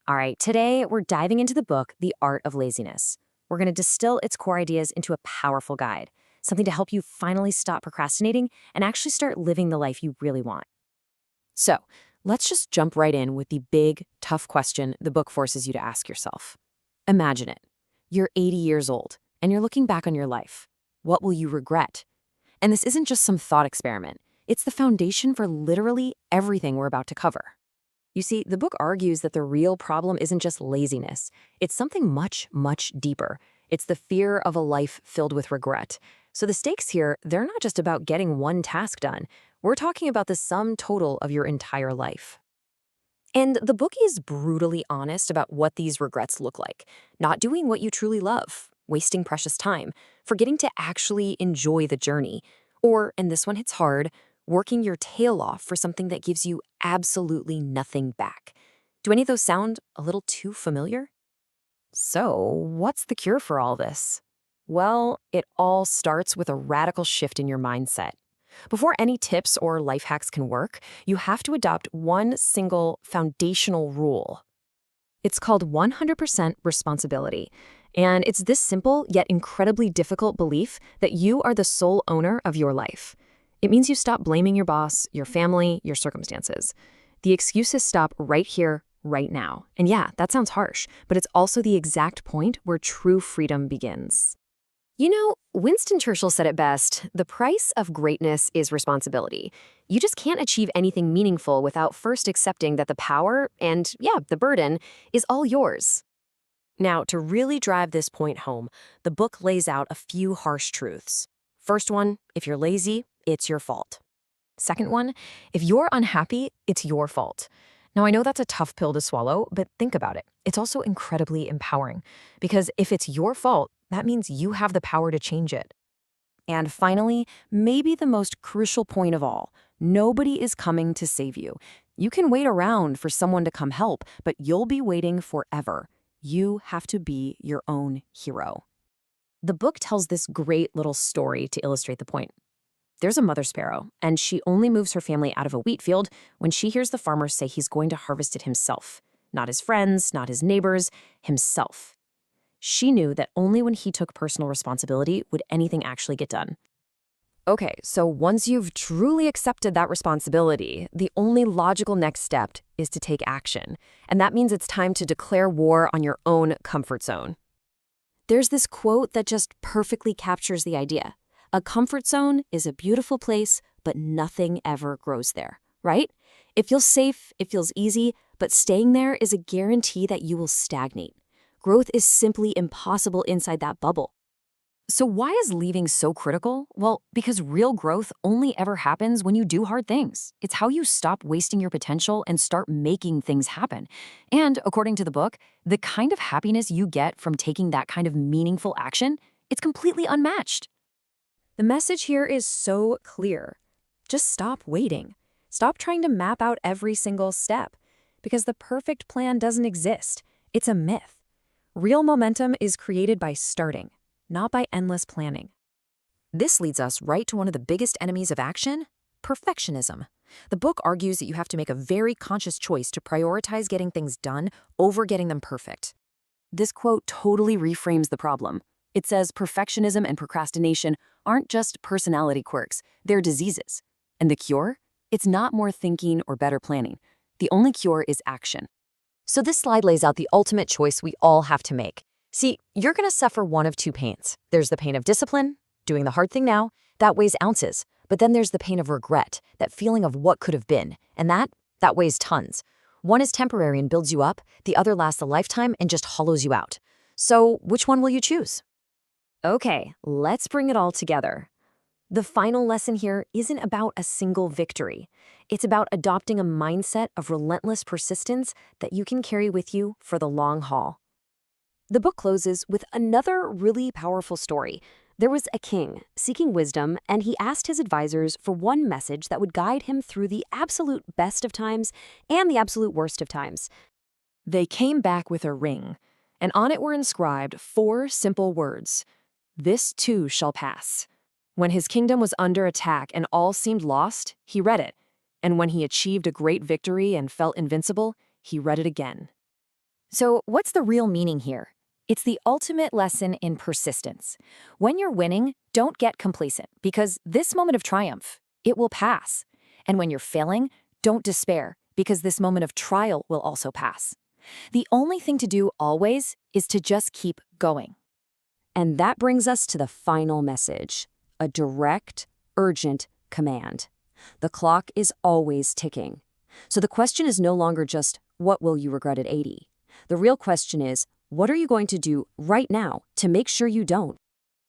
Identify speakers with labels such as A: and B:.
A: All right, today we're diving into the book, The Art of Laziness. We're going to distill its core ideas into a powerful guide, something to help you finally stop procrastinating and actually start living the life you really want. So, let's just jump right in with the big, tough question the book forces you to ask yourself. Imagine it. You're 80 years old, and you're looking back on your life. What will you regret? And this isn't just some thought experiment. It's the foundation for literally everything we're about to cover. You see, the book argues that the real problem isn't just laziness. It's something much, much deeper. It's the fear of a life filled with regret. So the stakes here, they're not just about getting one task done. We're talking about the sum total of your entire life. And the book is brutally honest about what these regrets look like. Not doing what you truly love, wasting precious time, forgetting to actually enjoy the journey. Or, and this one hits hard, working your tail off for something that gives you absolutely nothing back. Do any of those sound a little too familiar? So, what's the cure for all this? Well, it all starts with a radical shift in your mindset. Before any tips or life hacks can work, you have to adopt one single foundational rule. It's called 100% responsibility. And it's this simple yet incredibly difficult belief that you are the sole owner of your life. It means you stop blaming your boss, your family, your circumstances. The excuses stop right here, right now. And yeah, that sounds harsh, but it's also the exact point where true freedom begins. You know, Winston Churchill said it best, the price of greatness is responsibility. You just can't achieve anything meaningful without first accepting that the power and, yeah, the burden is all yours. Now, to really drive this point home, the book lays out a few harsh truths. First one, if you're lazy, it's your fault. Second one, if you're unhappy, it's your fault. Now, I know that's a tough pill to swallow, but think about it. It's also incredibly empowering, because if it's your fault, that means you have the power to change it. And finally, maybe the most crucial point of all, nobody is coming to save you. You can wait around for someone to come help, but you'll be waiting forever. You have to be your own hero. The book tells this great little story to illustrate the point. There's a mother sparrow, and she only moves her family out of a wheat field when she hears the farmer say he's going to harvest it himself. Not his friends, not his neighbors, himself. She knew that only when he took personal responsibility would anything actually get done. Okay, so once you've truly accepted that responsibility, the only logical next step is to take action. And that means it's time to declare war on your own comfort zone. There's this quote that just perfectly captures the idea. A comfort zone is a beautiful place, but nothing ever grows there, right? It feels safe, it feels easy, but staying there is a guarantee that you will stagnate. Growth is simply impossible inside that bubble. So why is leaving so critical? Well, because real growth only ever happens when you do hard things. It's how you stop wasting your potential and start making things happen. And according to the book, the kind of happiness you get from taking that kind of meaningful action, it's completely unmatched. The message here is so clear. Just stop waiting. Stop trying to map out every single step, because the perfect plan doesn't exist. It's a myth. Real momentum is created by starting, not by endless planning. This leads us right to one of the biggest enemies of action, perfectionism. The book argues that you have to make a very conscious choice to prioritize getting things done over getting them perfect. This quote totally reframes the problem. It says perfectionism and procrastination aren't just personality quirks, they're diseases. And the cure? It's not more thinking or better planning. The only cure is action. So this slide lays out the ultimate choice we all have to make. See, you're going to suffer one of two pains. There's the pain of discipline, doing the hard thing now, that weighs ounces. But then there's the pain of regret, that feeling of what could have been, and that weighs tons. One is temporary and builds you up, the other lasts a lifetime and just hollows you out. So which one will you choose? Okay, let's bring it all together. The final lesson here isn't about a single victory. It's about adopting a mindset of relentless persistence that you can carry with you for the long haul. The book closes with another really powerful story. There was a king seeking wisdom, and he asked his advisors for one message that would guide him through the absolute best of times and the absolute worst of times. They came back with a ring, and on it were inscribed 4 simple words. This too shall pass. When his kingdom was under attack and all seemed lost, he read it. And when he achieved a great victory and felt invincible, he read it again.
B: So, what's the real meaning here? It's the ultimate lesson in persistence. When you're winning, don't get complacent because this moment of triumph, it will pass. And when you're failing, don't despair because this moment of trial will also pass. The only thing to do always is to just keep going.
A: And that brings us to the final message, a direct, urgent command. The clock is always ticking. So the question is no longer just, what will you regret at 80? The real question is, what are you going to do right now to make sure you don't?